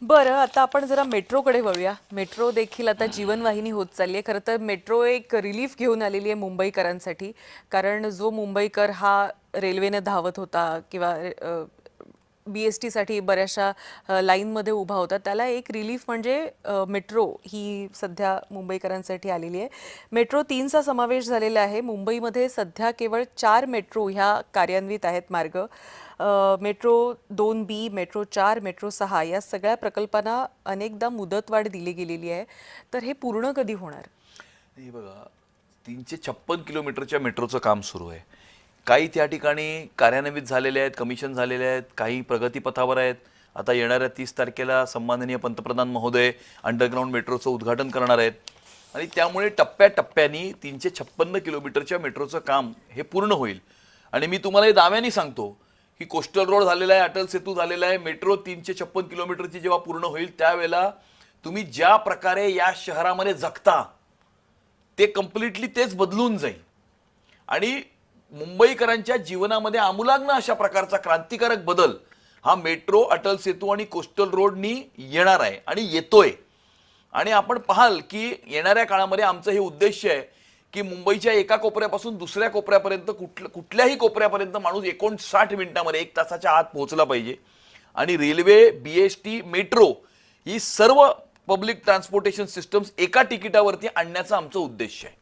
बरं, आता आपण जरा मेट्रोकडे वळूया. मेट्रो देखील आता जीवनवाहिनी होत चालली आहे. खरं तर मेट्रो एक रिलीफ घेऊन आलेली आहे मुंबईकरांसाठी. कारण जो मुंबईकर हा रेल्वेने धावत होता किंवा BSTसाठी बऱ्याचशा लाईनमध्ये उभा होता, त्याला एक रिलीफ म्हणजे मेट्रो ही सध्या मुंबईकरांसाठी आलेली आहे. मेट्रो 3चा समावेश झालेला आहे. मुंबईमध्ये सध्या केवळ 4 मेट्रो ह्या कार्यान्वित आहेत मार्ग. मेट्रो 2B, मेट्रो 4, मेट्रो 6 या सगळ्या प्रकल्पांना अनेकदा मुदतवाढ दिली गेलेली आहे. तर हे पूर्ण कधी होणार? हे बघा, 356 किलोमीटरच्या मेट्रोचं काम सुरू आहे. काही त्या ठिकाणी कार्यान्वित झालेले आहेत, कमिशन झालेले आहेत, काही प्रगतीपथावर आहेत. आता येणाऱ्या 30 तारखेला सन्माननीय पंतप्रधान महोदय अंडरग्राऊंड मेट्रोचं उद्घाटन करणार आहेत आणि त्यामुळे टप्प्याटप्प्याने 356 किलोमीटरच्या मेट्रोचं काम हे पूर्ण होईल. आणि मी तुम्हाला हे दाव्याने सांगतो की कोस्टल रोड झालेला आहे, अटल सेतू झालेला आहे, मेट्रो 356 किलोमीटरची जेव्हा पूर्ण होईल त्यावेळेला तुम्ही ज्या प्रकारे या शहरामध्ये जगता ते कम्प्लिटली तेच बदलून जाईल आणि मुंबईकरांच्या जीवनामध्ये आमूलाग्न अशा प्रकारचा क्रांतिकारक बदल हा मेट्रो, अटल सेतू आणि कोस्टल रोडनी येणार आहे आणि येतोय. आणि आपण पाहाल की येणाऱ्या काळामध्ये आमचं हे उद्देश आहे की मुंबईच्या एका कोपऱ्यापासून दुसऱ्या कोपऱ्यापर्यंत कुठल्याही कोपऱ्यापर्यंत माणूस 59 मिनिटांमध्ये 1 तासाच्या आत पोहोचला पाहिजे. आणि रेल्वे, BST, मेट्रो ही सर्व पब्लिक ट्रान्सपोर्टेशन सिस्टम्स एका तिकिटावरती आणण्याचा आमचा उद्देश आहे.